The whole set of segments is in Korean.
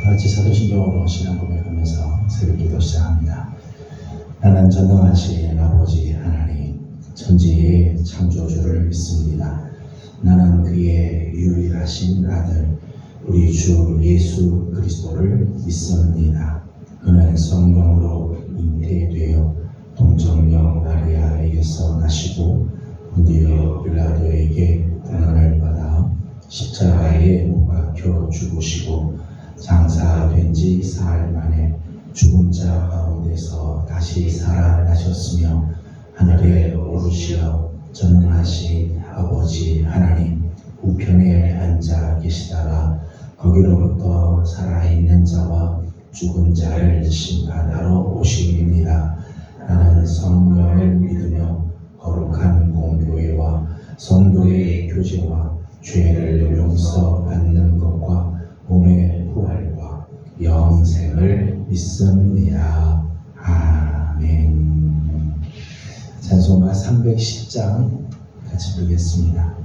같이 사도신경으로 신앙 고백하면서 새벽기도 시작합니다. 나는 전능하신 아버지 하나님, 천지의 창조주를 믿습니다. 나는 그의 유일하신 아들, 우리 주 예수 그리스도를 믿습니다. 그는 성령으로 잉태되어 동정녀 마리아에게서 나시고 본디오 빌라도에게 고난을 받아 십자가에 못 박혀 죽으시고 장사된 지 사흘 만에 죽은 자 가운데서 다시 살아나셨으며 하늘에 오르시어 전능하신 아버지 하나님 우편에 앉아 계시다가 거기로부터 살아있는 자와 죽은 자를 심판하러 오시리니라. 나는 성령을 믿으며 거룩한 공교회와 성도의 교제와 죄를 용서받는 것과 몸의 부활과 영생을 믿습니다. 아멘. 찬송가 310장 같이 부르겠습니다.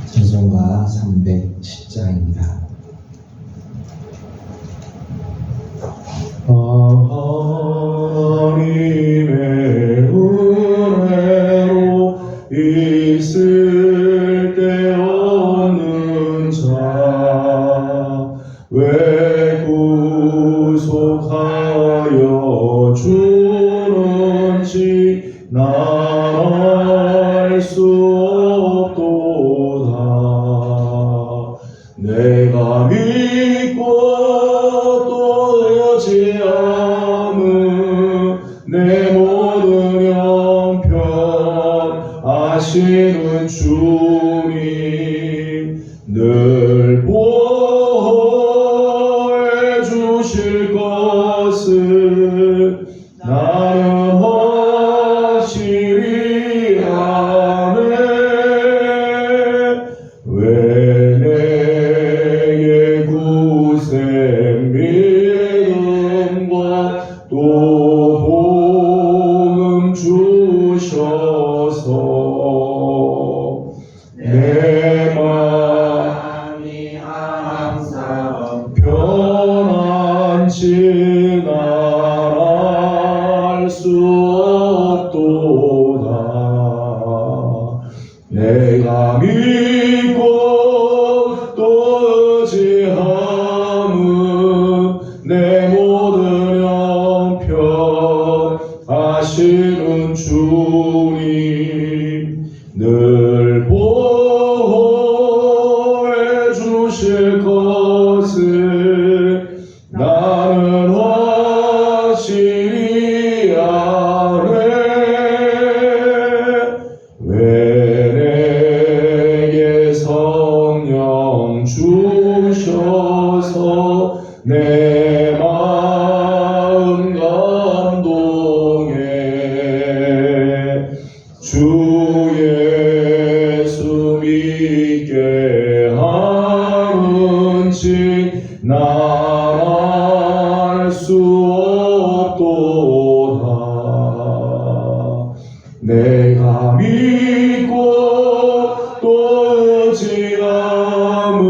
찬송가 310장입니다. 하나님의 은혜로 있을 때 없는 자 왜 구속하여 주는지 난 알 수 없도다. 내가 믿고 또 의지함은 내 모든 형편 아시는 주님 늘 보호해 주실 것을 나는 확실히 아네. 왜 내게 굳센 믿음과 또 복음 주셔서 내 마음이 항상 편한지 난 알 수 없도다. 내가 믿고 또 의지함은 내 모든 형편 아시는 주님 늘 보호해 주실 것을 나는 확실히 아네. 왜 내게 성령 주셔서 내 마음 감동해. 주 예수 믿게 하는지 난 알 수 없도다. 내가 믿고 또 의지함은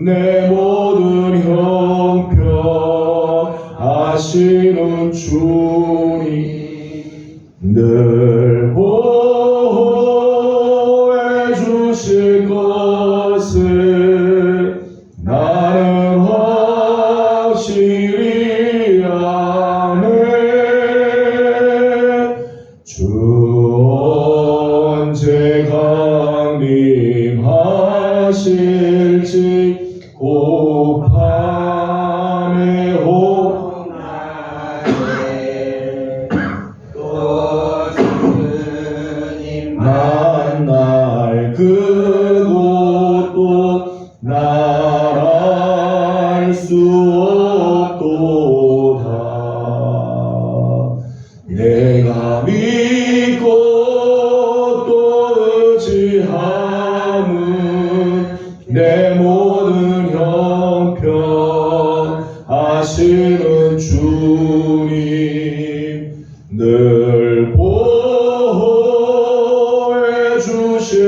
내 모든 형편 아시는 주님 늘 보호해 주실 것을 나는 확실히 아네. 주 언제 강림하실지 곧 밤에 오나에 또 주님 만날 그곳도 날 알 수 없도다. 내가 믿고 또 의지함은 내 모든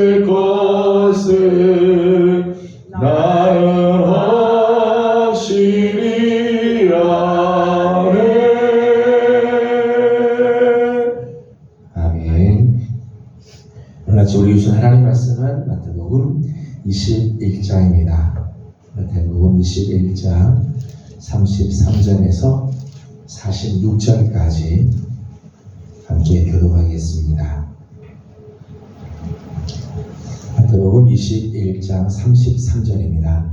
있을 것을 나는 확실히 아네. 아멘. 오늘 아침 우리 주신 하나님 말씀은 마태복음 21장입니다. 마태복음 21장 33절에서 46절까지 함께 교독하겠습니다. 마태복음 21장 33절입니다.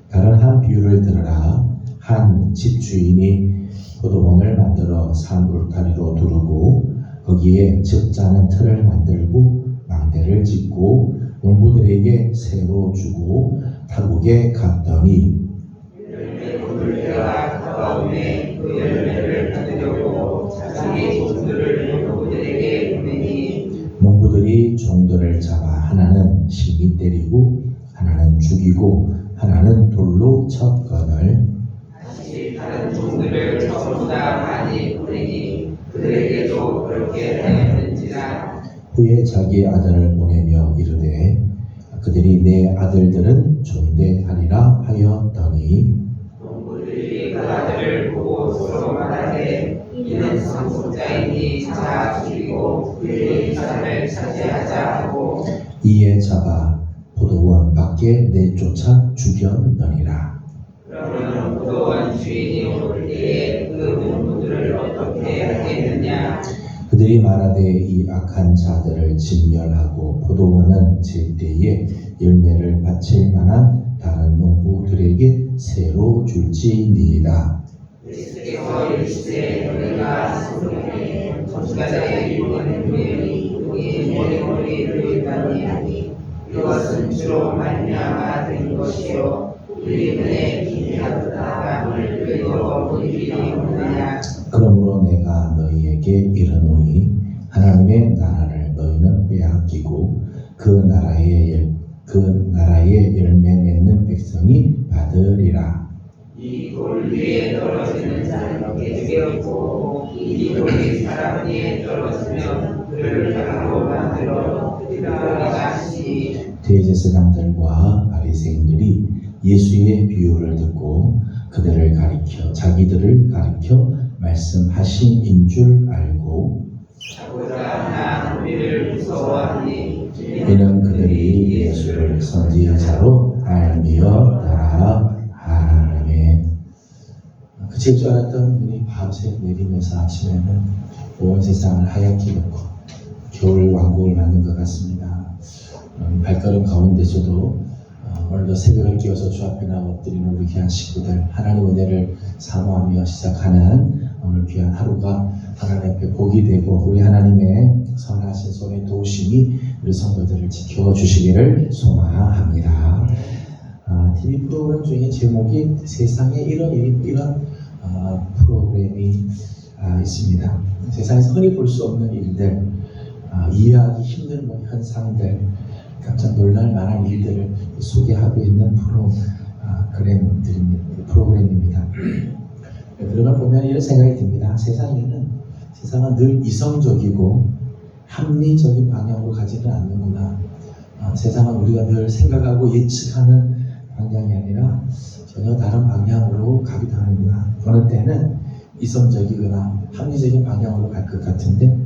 다른 한 비유를 들으라. 한 집주인이 포도원을 만들어 산 울타리로 두르고 거기에 즙자는 틀을 만들고 망대를 짓고 농부들에게 새로 주고 타국에 갔더니 물때가 가까우매 그 열매를 받으려고 자기 종들을 농부들에게 보내니 농부들이 종들을 잡아 하나는 심히 때리고 하나는 죽이고 하나는 돌로 쳤거늘 다시 다른 종들을 저보다 많이 보내니 그들에게도 그렇게 하였는지라. 후에 자기 아들을 보내며 이르되 그들이 내 아들들은 존대하리라 하였더니 농부들이 그 아들을 보고 서로 말하되 이는 상속자이니 자 죽이고 그의 유산을 차지하자 하고 이에 잡아 포도원 밖에 내쫓아 죽였더니라. 그러면 포도원 주인이 올 때에 그 농부들을 어떻게 하겠느냐. 그들이 말하되 이 악한 자들을 진멸하고 포도원은 질 때에 열매를 바칠 만한 다른 농부들에게 새로 줄지니이다. 예수께서 이르시되 너희가 성경에 전가자의 일권을 누리니 그의 머리머리를 일반이 아니 이것은 주로 말미암아 된 것이요 우리 눈에 기대하다가 그리고 보이리 없느냐. 그러므로 내가 너희에게 이르노니 하나님의 나라를 너희는 빼앗기고 그 나라의 열매 맺는 백성이 받으리라. 이 돌 위에 떨어지는 자는 깨지게 없고 이 돌이 사람 위에 떨어지면 그를 가로 만들어 흩으리라 하시니. 대제사장들과 바리새인들이 예수의 비유를 듣고 그들을 가리켜 자기들을 가리켜 말씀하신인 줄 알고 자고자 하나 우리를 무서워하니 이는 그들이 예수를 선지자로 알미었더라. 아멘. 그칠 줄 알았던 눈이 밤새 내리면서 아침에는 온 세상을 하얗게 덮고 겨울 왕국을 맞는 것 같습니다. 발걸음 가운데서도 오늘도 새벽을 깨워서 주 앞에 나와 엎드리는 우리 귀한 식구들, 하나님 은혜를 사모하며 시작하는 오늘 귀한 하루가 하나님 앞에 복이 되고 우리 하나님의 선하신 손의 도우심이 우리 성도들을 지켜주시기를 소망합니다. TV 프로그램 중에 제목이 세상에 이런 프로그램이 있습니다. 세상에서 흔히 볼 수 없는 일들, 이해하기 힘든 현상들, 깜짝 놀랄 만한 일들을 소개하고 있는 프로그램입니다. 들어가 보면 이런 생각이 듭니다. 세상은 늘 이성적이고 합리적인 방향으로 가지는 않는구나. 세상은 우리가 늘 생각하고 예측하는 방향이 아니라 전혀 다른 방향으로 가기도 하는구나. 어느 때는 이성적이거나 합리적인 방향으로 갈 것 같은데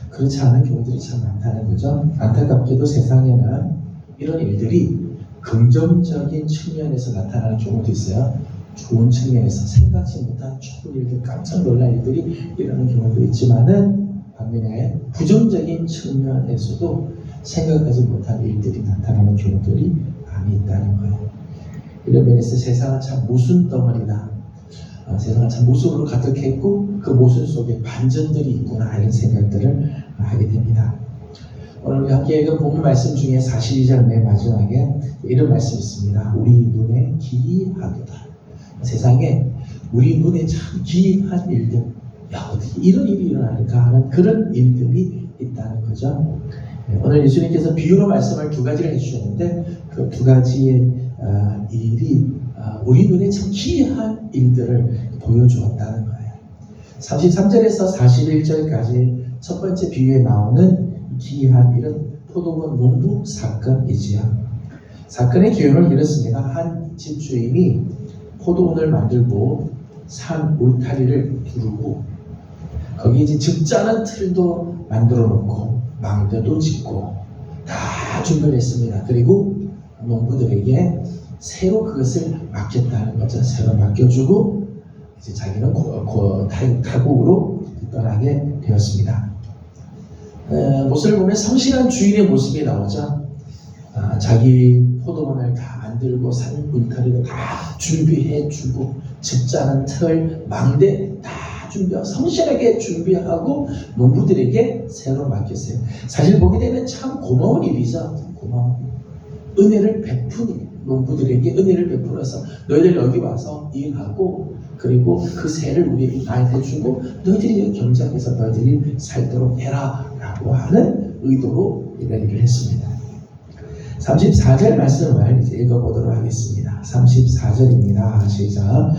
그렇지 않은 경우들이 참 많다는 거죠. 안타깝게도 세상에는 이런 일들이 긍정적인 측면에서 나타나는 경우도 있어요. 좋은 측면에서 생각지 못한 좋은 일들, 깜짝 놀랄 일들이 일어나는 경우도 있지만은 반면에 부정적인 측면에서도 생각하지 못한 일들이 나타나는 경우들이 많이 있다는 거예요. 이런 면에서 세상은 참 모순 덩어리다. 세상은 참 모순으로 가득했고 그 모순 속에 반전들이 있구나 이런 생각들을 하게 됩니다. 오늘 우리 함께 읽은 본문 말씀 중에 42절 맨 마지막에 이런 말씀이 있습니다. 우리 눈에 기이하도다. 세상에 우리 눈에 참 기이한 일들, 어떻게 이런 일이 일어날까 하는 그런 일들이 있다는 거죠. 오늘 예수님께서 비유로 말씀을 두 가지를 해주셨는데 그 두 가지의 일이 우리 눈에 참 기이한 일들을 보여주었다는 거예요. 33절에서 41절까지 첫 번째 비유에 나오는 기이한 일은 포도원 농부 사건이지요. 사건의 기원은 이렇습니다. 한 집주인이 포도원을 만들고 산 울타리를 두르고 거기 이제 적잖은 틀도 만들어 놓고 망대도 짓고 다 준비를 했습니다. 그리고 농부들에게 새로 그것을 맡겼다는 거죠. 새로 맡겨주고 이제 자기는 타국으로 떠나게 되었습니다. 모습을 보면 성실한 주인의 모습이 나오죠. 자기 포도원을 다 만들고 산 울타리를 다 준비해주고 적잖은 틀, 망대 다 준비하고 성실하게 준비하고 농부들에게 새로 맡겼어요. 사실 보게 되면 참 고마운 일이죠. 고마운 일. 은혜를 베푼 일. 농부들에게 은혜를 베풀어서 너희들 여기 와서 일하고 그리고 그 새를 우리 나한테 주고 너희들이 경작해서 너희들이 살도록 해라 라고 하는 의도로 이런 일을 했습니다. 34절 말씀을 이제 읽어보도록 하겠습니다. 34절입니다. 시작.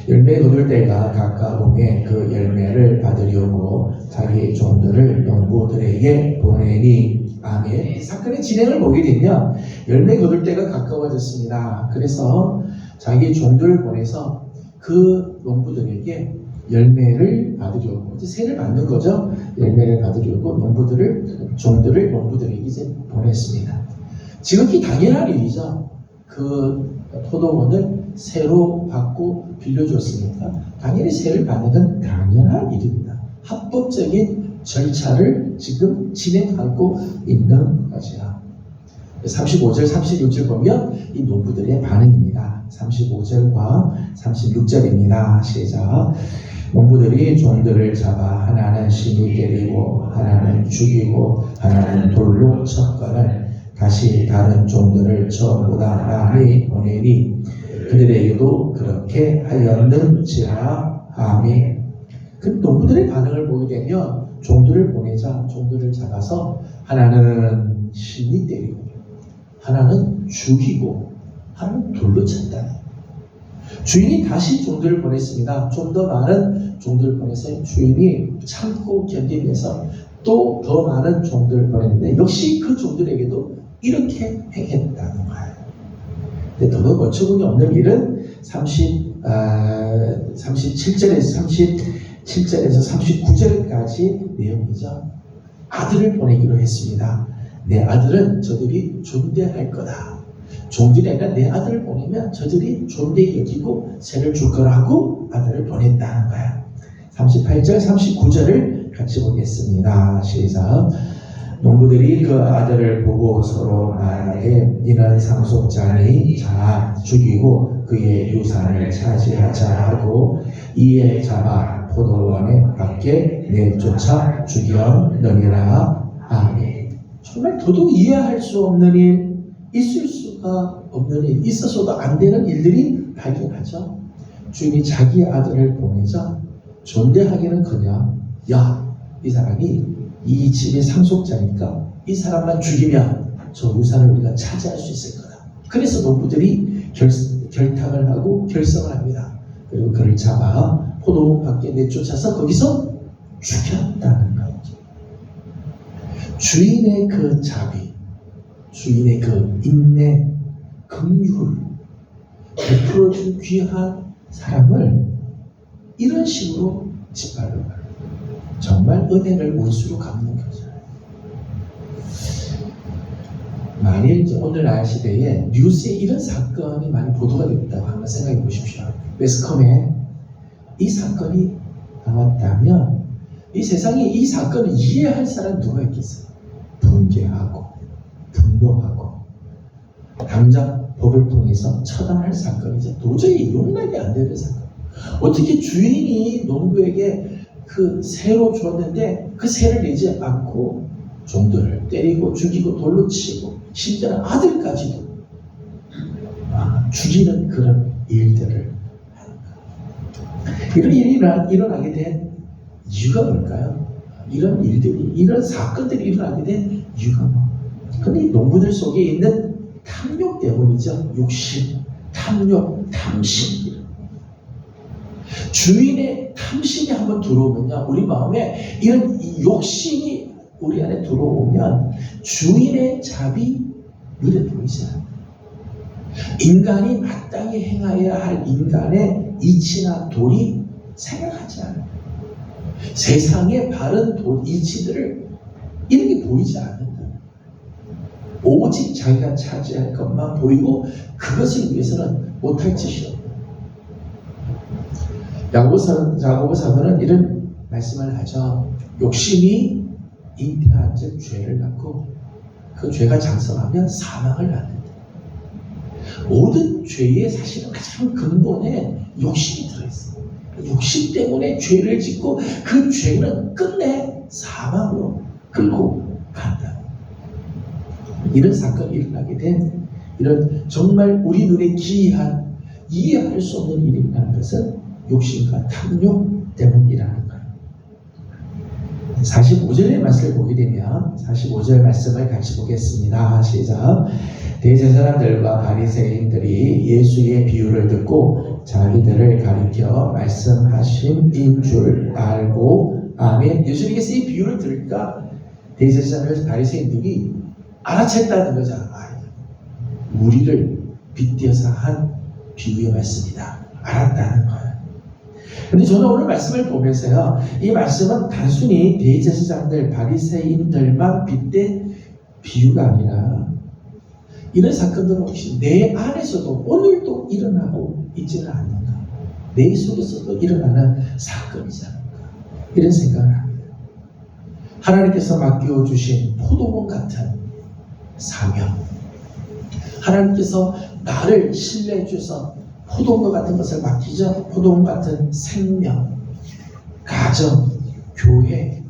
열매 거둘 때가 가까우매 그 열매를 받으려고 자기 종들을 농부들에게 보내니. 아멘. 이 사건의 진행을 보게 되면 열매 거둘 때가 가까워졌습니다. 그래서 자기 종들을 보내서 그 농부들에게 열매를 받으려고 이제 새를 받는 거죠. 열매를 받으려고 종들을 농부들에게 이제 보냈습니다. 지극히 당연한 일이죠. 그 포도원을 새로 받고 빌려줬으니까 당연히 새를 받는 건 당연한 일입니다. 합법적인 절차를 지금 진행하고 있는 거죠. 35절, 36절 보면 이 농부들의 반응입니다. 35절과 36절입니다. 시작. 농부들이 종들을 잡아 하나는 심히 때리고 하나는 죽이고 하나는 돌로 쳤거늘 다시 다른 종들을 처음보다 많이 보내니 그들에게도 그렇게 하였는지라. 아멘. 그 농부들의 반응을 보게 되면 종들을 보내자 종들을 잡아서 하나는 심히 때리고 하나는 죽이고 하나는 돌로 쳤다. 주인이 다시 종들을 보냈습니다. 좀 더 많은 종들을 보내서 주인이 참고 견디면서 또 더 많은 종들을 보냈는데 역시 그 종들에게도 이렇게 행했다는 거예요. 근데 더더욱 어처구니 없는 일은 37절에서 39절까지 내용이죠. 아들을 보내기로 했습니다. 내 아들은 저들이 존대할 거다. 종들이 아니라 내 아들을 보내면 저들이 존대히 여기고 새를 줄 거라고 아들을 보냈다는 거야. 38절, 39절을 같이 보겠습니다. 시작. 농부들이 그 아들을 보고 서로 말하되 이는 상속자니 자 죽이고 그의 유산을 차지하자 하고 이에 잡아 포도원에 밖에 내쫓아 죽였느니라. 아멘. 정말 도둑 이해할 수 없는 일, 있을 수가 없는 일, 있어서도 안 되는 일들이 발견하죠. 주인이 자기 아들을 보내자 존대하기는커녕 야, 이 사람이 이 집의 상속자니까 이 사람만 죽이면 저 유산을 우리가 차지할 수 있을 거다. 그래서 농부들이 결탁을 하고 결성을 합니다. 그리고 그를 잡아 포도원 밖에 내쫓아서 거기서 죽였다는 거죠. 주인의 그 자비, 주인의 그 인내, 긍휼을 베풀어준 귀한 사람을 이런 식으로 짓밟아요. 정말 은혜를 원수로 갚는 거죠. 만일 오늘날 시대에 뉴스에 이런 사건이 많이 보도가 됐다고 한번 생각해 보십시오. 매스컴에 이 사건이 나왔다면 이 세상에 이 사건을 이해할 사람 누가 있겠어요? 분개하고 분노하고 당장 법을 통해서 처단할 사건이죠. 도저히 용납이 안 되는 사건. 어떻게 주인이 농부에게 그 새로 줬는데 그 새를 내지 않고 종들을 때리고 죽이고 돌로 치고 심지어는 아들까지도 죽이는 그런 일들을 하는 거예요. 이런 일이 일어나게 된 이유가 뭘까요? 이런 일들이, 이런 사건들이 일어나게 된 이유가 뭐? 근데 이 농부들 속에 있는 탐욕 때문이죠. 욕심, 탐욕, 탐심. 주인의 탐심이 한번 들어오면요, 우리 마음에 이런 욕심이 우리 안에 들어오면 주인의 잡이 눈에 보이지 않아요. 인간이 마땅히 행하여야 할 인간의 이치나 도리 생각하지 않아요. 세상의 바른 이치들을 이런 게 보이지 않는다. 오직 자기가 차지할 것만 보이고 그것을 위해서는 못할 짓이 없다. 야고보 사도는 이런 말씀을 하죠. 욕심이 잉태한 즉 죄를 낳고 그 죄가 장성하면 사망을 낳는다. 모든 죄의 사실은 가장 근본에 욕심이 들어있어요. 욕심 때문에 죄를 짓고 그 죄는 끝내 사망으로 끌고 간다. 이런 사건이 일어나게 된 이런 정말 우리 눈에 기이한 이해할 수 없는 일이 일어나는 것은 욕심과 탐욕 때문이라는 거예요. 45절의 말씀을 보게 되면 45절 말씀을 같이 보겠습니다. 시작. 대제사장들과 바리새인들이 예수의 비유를 듣고 자기들을 가리켜 말씀하심인 줄 알고 아멘. 예수님께서 이 비유를 들으니까 대제사장들 바리새인들이 알아챘다는 거죠. 우리를 빗대어서 한 비유의 말씀이다. 알았다는 거예요. 근데 저는 오늘 말씀을 보면서요, 이 말씀은 단순히 대제사장들, 바리새인들만 빗댄 비유가 아니라 이런 사건들은 혹시 내 안에서도 오늘도 일어나고 있지는 않는가? 내 속에서도 일어나는 사건이지 않을까? 이런 생각을 합니다. 하나님께서 맡겨주신 포도원 같은 사명, 하나님께서 나를 신뢰해 주셔서 포도원 같은 것을 맡기죠. 포도원 같은 생명, 가정, 교회,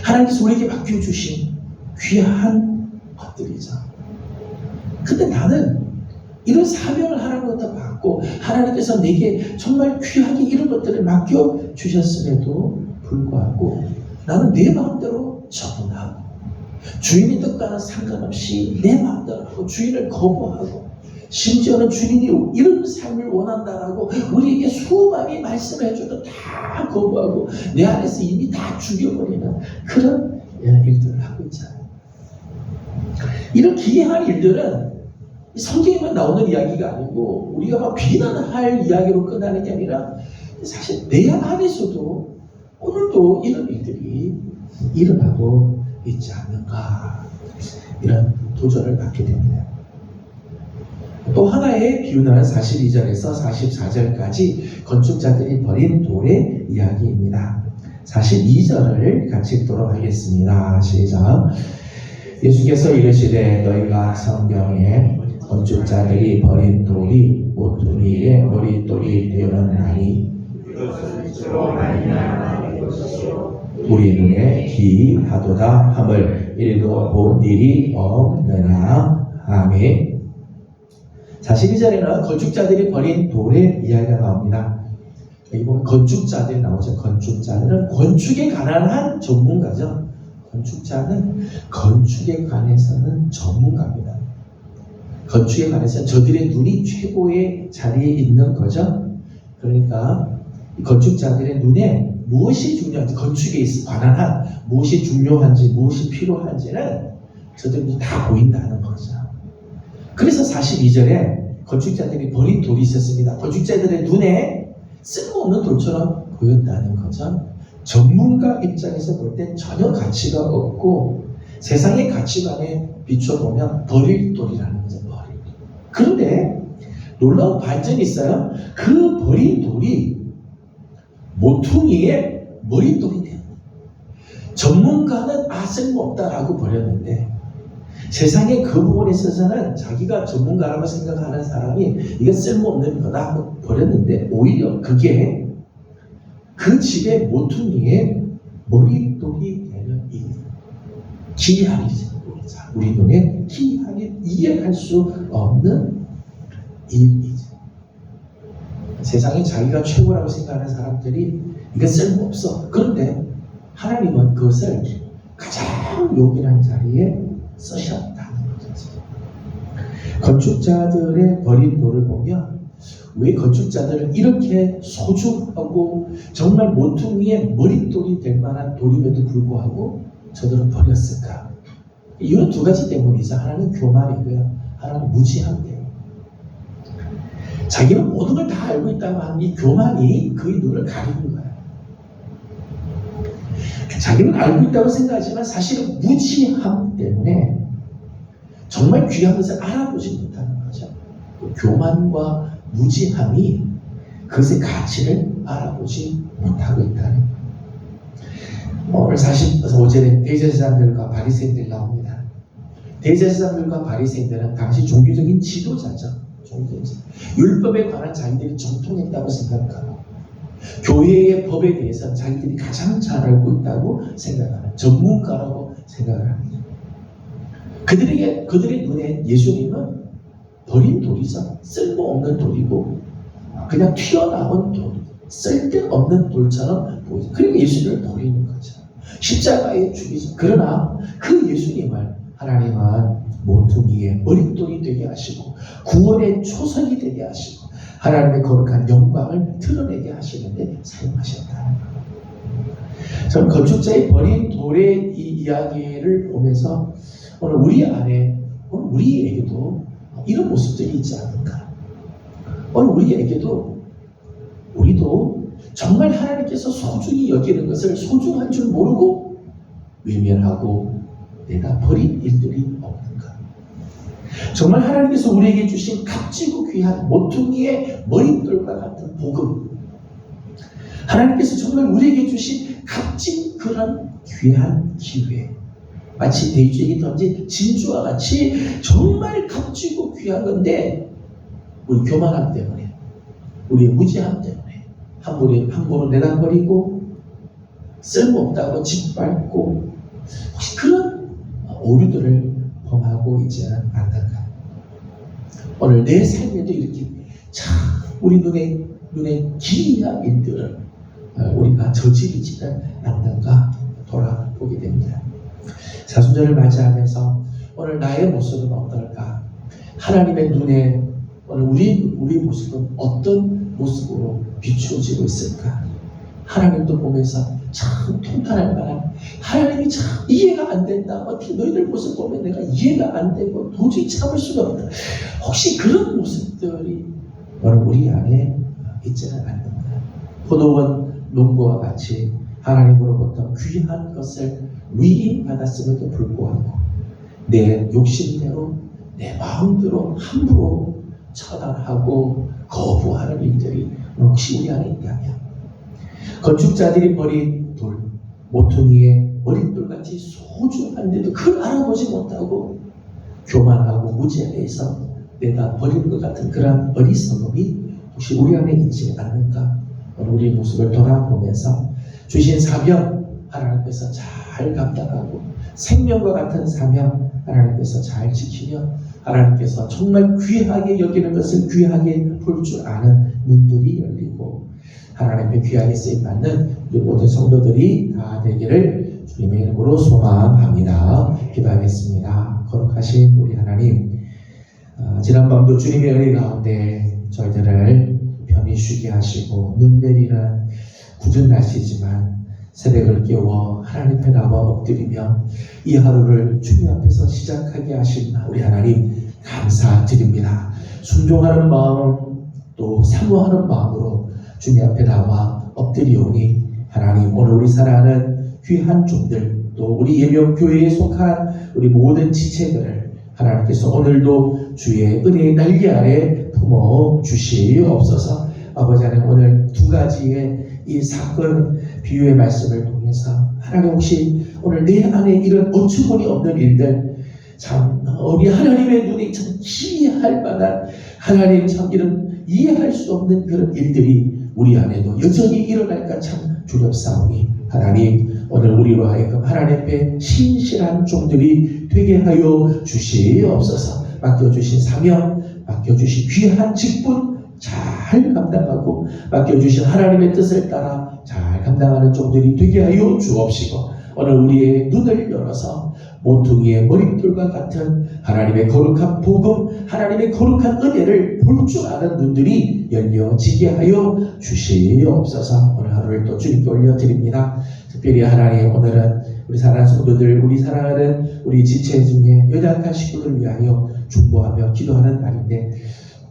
하나님께서 우리에게 맡겨주신 귀한 것들이죠. 근데 나는 이런 사명을 하나님부터 받고 하나님께서 내게 정말 귀하게 이런 것들을 맡겨주셨음에도 불구하고 나는 내 마음대로 접근하고 주인의 뜻과는 상관없이 내 마음대로 하고 주인을 거부하고 심지어는 주인이 이런 삶을 원한다라고 우리에게 수많이 말씀해줘도 다 거부하고 내 안에서 이미 다 죽여버리는 그런 일들을 하고 있잖아요. 이런 기이한 일들은 성경에만 나오는 이야기가 아니고 우리가 막 비난할 이야기로 끝나는 게 아니라 사실 내 안에서도 오늘도 이런 일들이 일어나고 있지 않는가, 이런 도전을 받게 됩니다. 또 하나의 비유는 42절에서 44절까지 건축자들이 버린 돌의 이야기입니다. 42절을 같이 읽도록 하겠습니다. 시작. 예수께서 이르시되 너희가 성경에 건축자들이 버린 돌이 모퉁이의 머릿돌이 되었나니 우리 눈에 기이하도다 함을 이리도 본 일이 없느냐. 아멘. 42절에는 건축자들이 버린 돌의 이야기가 나옵니다. 여기 보면 건축자들이 나오죠. 건축자들은 건축에 관한 한 전문가죠. 건축자는 건축에 관해서는 전문가입니다. 건축에 관해서는 저들의 눈이 최고의 자리에 있는 거죠. 그러니까 건축자들의 눈에 무엇이 중요한지, 건축에 관한 한 무엇이 중요한지, 무엇이 필요한지는 저들이 다 보인다는 거죠. 그래서 42절에 건축자들이 버린 돌이 있었습니다. 건축자들의 눈에 쓸모없는 돌처럼 보였다는 거죠. 전문가 입장에서 볼 땐 전혀 가치가 없고 세상의 가치관에 비춰보면 버릴 돌이라는 거죠. 버릴 돌. 그런데 놀라운 반전이 있어요. 그 버린 돌이 모퉁이의 머릿돌이 돼요. 전문가는 쓸모없다라고 버렸는데 세상의 그 부분에 있어서는 자기가 전문가라고 생각하는 사람이 이건 쓸모없는 거다 하고 버렸는데 오히려 그게 그 집의 모퉁이의 머릿돌이 되는 일, 기이한 일이죠. 우리 눈에 기이하게 이해할 수 없는 일이죠. 세상에 자기가 최고라고 생각하는 사람들이 이건 쓸모없어. 그런데 하나님은 그것을 가장 요긴한 자리에 쓰셨다는 거죠. 건축자들의 버린 돌을 보면 왜 건축자들은 이렇게 소중하고 정말 모퉁이의 머릿돌이 될 만한 돌임에도 불구하고 저들은 버렸을까? 이유는 두 가지 때문이죠. 하나는 교만이고요. 하나는 무지함 때문에. 자기는 모든 걸 다 알고 있다고 하는 이 교만이 그의 눈을 가리는 거예요. 자기는 알고 있다고 생각하지만 사실은 무지함 때문에 정말 귀한 것을 알아보지 못하는 거죠. 교만과 무지함이 그것의 가치를 알아보지 못하고 있다는 거예요. 오늘 45절에 대제사장들과 바리새인들이 나옵니다. 대제사장들과 바리새인들은 당시 종교적인 지도자죠. 율법에 관한 자기들이 정통했다고 생각하고 교회의 법에 대해서 자기들이 가장 잘 알고 있다고 생각하는 전문가라고 생각을 합니다. 그들의 눈에 예수님은 버린 돌이죠. 쓸모없는 돌이고 그냥 튀어나온 돌, 쓸데없는 돌처럼 보이죠. 그러니까 예수님을 버리는 거죠. 십자가에 죽이죠. 그러나 그 예수님을 하나님은 모퉁이의 머릿돌이 되게 하시고 구원의 초석이 되게 하시고 하나님의 거룩한 영광을 드러내게 하시는데 사용하셨다. 저는 건축자의 버린 돌의 이 이야기를 보면서 오늘 우리 안에 오늘 우리에게도 이런 모습들이 있지 않을까. 오늘 우리도 정말 하나님께서 소중히 여기는 것을 소중한 줄 모르고 외면하고 내가 버린 일들이 없는가. 정말 하나님께서 우리에게 주신 값지고 귀한 모퉁이의 머릿돌과 같은 복음, 하나님께서 정말 우리에게 주신 값진 그런 귀한 기회, 마치 대주에게 던진 진주와 같이 정말 값지고 귀한 건데 우리 교만함 때문에, 우리의 무지함 때문에 함부로 내다버리고 쓸모없다고 짓밟고 혹시 그런 오류들을 범하고 있지는 않던가. 오늘 내 삶에도 이렇게 참 우리 눈에 기이한 일들을 우리가 저지르지는 않던가 돌아보게 됩니다. 사순절을 맞이하면서 오늘 나의 모습은 어떨까? 하나님의 눈에 오늘 우리 모습은 어떤 모습으로 비추어지고 있을까? 하나님도 보면서 참 통탄할 만한, 하나님이 참 이해가 안 된다. 어떻게 너희들 모습 보면 내가 이해가 안 되고 도저히 참을 수가 없다. 혹시 그런 모습들이 오늘 우리 안에 있지는 않는가? 포도원 농부와 같이 하나님으로부터 귀한 것을 위임받았음에도 불구하고 내 욕심대로 내 마음대로 함부로 처단하고 거부하는 일들이 혹시 우리 안에 있다면, 건축자들이 버린 돌, 모퉁이의 머릿돌같이 소중한데도 그걸 알아보지 못하고 교만하고 무지해서 내가 버린 것 같은 그런 어리석음이 혹시 우리 안에 있지 않는가? 우리의 모습을 돌아보면서 주신 사명 하나님께서 잘 감당하고 생명과 같은 사명 하나님께서 잘 지키며 하나님께서 정말 귀하게 여기는 것을 귀하게 볼 줄 아는 눈들이 열리고 하나님의 귀하게 쓰임받는 우리 모든 성도들이 다 되기를 주님의 이름으로 소망합니다. 기도하겠습니다. 거룩하신 우리 하나님, 지난밤도 주님의 은혜 가운데 저희들을 편히 쉬게 하시고 눈 내리는 굳은 날씨지만 새벽을 깨워 하나님 앞에 나와 엎드리며 이 하루를 주님 앞에서 시작하게 하신 우리 하나님 감사드립니다. 순종하는 마음 또 사모하는 마음으로 주님 앞에 나와 엎드리오니 하나님, 오늘 우리 사랑하는 귀한 종들 또 우리 예명교회에 속한 우리 모든 지체들을 하나님께서 오늘도 주의 은혜의 날개 아래 품어 주시옵소서. 아버지 하나님, 오늘 두 가지의 이 사건 비유의 말씀을 통해서 하나님 혹시 오늘 내 안에 이런 어처구니 없는 일들, 참 우리 하나님의 눈이 참 기이할 만한, 하나님 참 이런 이해할 수 없는 그런 일들이 우리 안에도 여전히 일어날까 참 두렵사오니 하나님, 오늘 우리로 하여금 하나님 앞에 신실한 종들이 되게 하여 주시옵소서. 맡겨주신 사명, 맡겨주신 귀한 직분 잘 감당하고 맡겨주신 하나님의 뜻을 따라 잘 감당하는 종들이 되게 하여 주옵시고, 오늘 우리의 눈을 열어서 모퉁이의 머릿돌과 같은 하나님의 거룩한 복음, 하나님의 거룩한 은혜를 볼 줄 아는 눈들이 열려지게 하여 주시옵소서. 오늘 하루를 또 주님께 올려드립니다. 특별히 하나님, 오늘은 우리 사랑하는 성도들, 우리 사랑하는 우리 지체 중에 연약한 식구들을 위하여 중보하며 기도하는 날인데,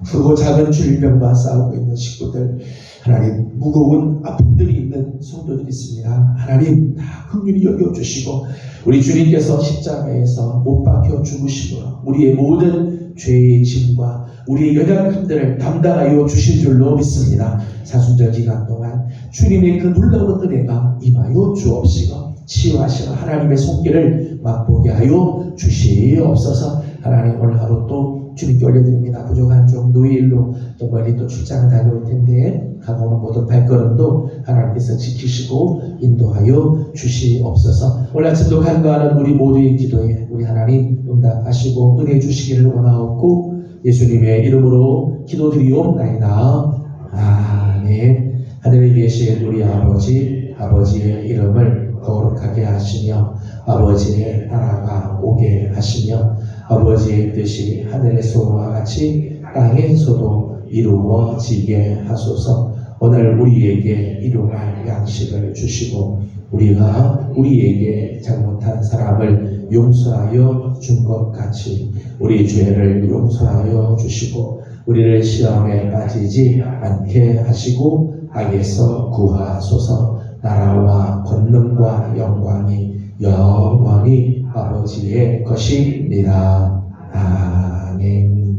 크고 작은 질병과 싸우고 있는 식구들, 하나님 무거운 아픔들이 있는 성도들이 있습니다. 하나님 다 긍휼히 여겨주시고, 우리 주님께서 십자가에서 못 박혀 죽으심으로 우리의 모든 죄의 짐과 우리의 연약함들을 담당하여 주신 줄로 믿습니다. 사순절 기간 동안 주님의 그 놀라운 은혜가 임하여 주옵시고, 치유하시는 하나님의 손길을 맛보게 하여 주시옵소서. 하나님 오늘 하루 또 주님께 올려드립니다. 부족한 종 노일로 또 멀리 또 출장을 다녀올 텐데, 가고 오는 모든 발걸음도 하나님께서 지키시고 인도하여 주시옵소서. 오늘 아침도 간구하는 우리 모두의 기도에 우리 하나님 응답하시고 은혜 주시기를 원하옵고 예수님의 이름으로 기도드리옵나이다. 아멘. 하늘에 계신 우리 아버지, 아버지의 이름을 거룩하게 하시며 아버지의 나라가 오게 하시며 아버지의 뜻이 하늘에서와 같이 땅에서도 이루어지게 하소서. 오늘 우리에게 일용할 양식을 주시고 우리가 우리에게 잘못한 사람을 용서하여 준 것 같이 우리 죄를 용서하여 주시고 우리를 시험에 빠지지 않게 하시고 악에서 구하소서. 나라와 권능과 영광이 영원히 아버지의 것입니다. 아멘.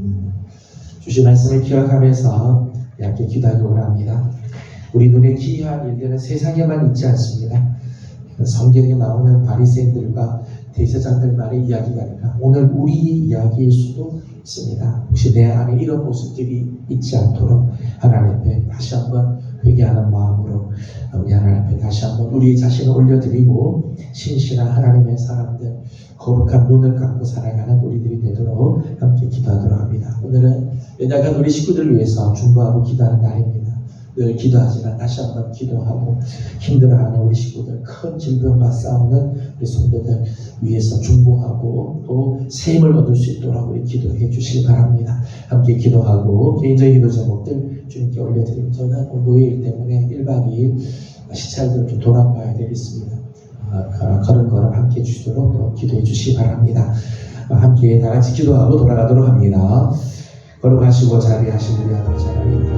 주신 말씀을 기억하면서 함께 기도하기 원합니다. 우리 눈에 기이한 일들은 세상에만 있지 않습니다. 성경에 나오는 바리새인들과 대제사장들만의 이야기가 아니라 오늘 우리의 이야기일 수도 있습니다. 혹시 내 안에 이런 모습들이 있지 않도록 하나님 앞에 다시 한번 회개하는 마음으로 우리 하나님 앞에 다시 한번 우리 자신을 올려드리고 신실한 하나님의 사람들, 거룩한 눈을 감고 살아가는 우리들이 되도록 함께 기도하도록 합니다. 오늘은 연약한 우리 식구들을 위해서 중보하고 기도하는 날입니다. 늘 기도하지만 다시 한번 기도하고 힘들어하는 우리 식구들, 큰 질병과 싸우는 우리 성도들 위해서 중보하고 또 세임을 얻을 수 있도록 우리 기도해 주시기 바랍니다. 함께 기도하고 개인적인 기도 제목들 주님께 올려드리면, 저는 노예일 때문에 1박 2일 시차를 좀 돌아봐야 되겠습니다. 걸음 함께 해주시도록 또 기도해 주시기 바랍니다. 함께 다 같이 기도하고 돌아가도록 합니다. 걸어가시고 자리하신 우리 아버지 하나님,